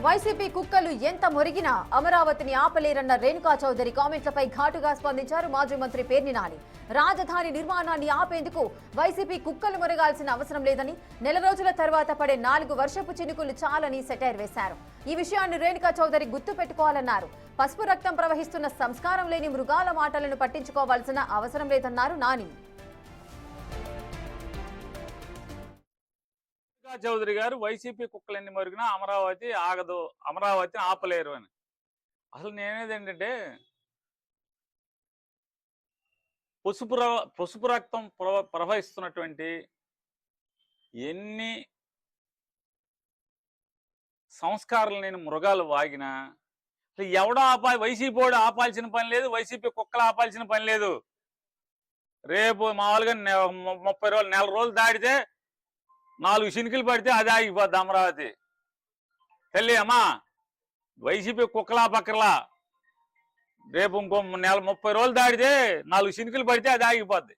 YCP కుక్కలు ఎంత మొరిగినా అమరావతిని ఆపలేరన్న రేణుకా చౌదరి కామెంట్లపై ఘాటుగా స్పందించారు మాజీ మంత్రి పేర్ని నాని. రాజధాని నిర్మాణాన్ని ఆపేందుకు వైసీపీ కుక్కలు మొరగాల్సిన అవసరం లేదని, నెల రోజుల తర్వాత పడే 4 వర్షపు చినుకులు చాలని సెటైర్ వేశారు. ఈ విషయాన్ని రేణుకా చౌదరి గుర్తు పెట్టుకోవాలన్నారు. పసుపు రక్తం ప్రవహిస్తున్న సంస్కారం లేని మృగాల మాటలను పట్టించుకోవాల్సిన అవసరం లేదన్నారు నాని. చౌదరి గారు వైసీపీ కుక్కలన్నీ మరిగినా అమరావతి ఆగదు, అమరావతిని ఆపలేరు అని. అసలు నేనేది ఏంటంటే, పసుపు రక్తం ప్రవహిస్తున్నటువంటి ఎన్ని సంస్కారాలు లేని మృగాలు వాగినా అసలు ఎవడో వైసీపీ వాడు ఆపాల్సిన పని లేదు, వైసీపీ కుక్కలు ఆపాల్సిన పని లేదు. రేపు మామూలుగా 30 రోజులు, నెల రోజులు దాటితే 4 చినుకులు పడితే అది ఆగిపోద్ది అమరావతి. తల్లి అమ్మా, వైసీపీ కుక్కలా పక్కలా రేపు ఇంకో 30 రోజులు దాటితే 4 చినుకులు పడితే అది ఆగిపోద్ది.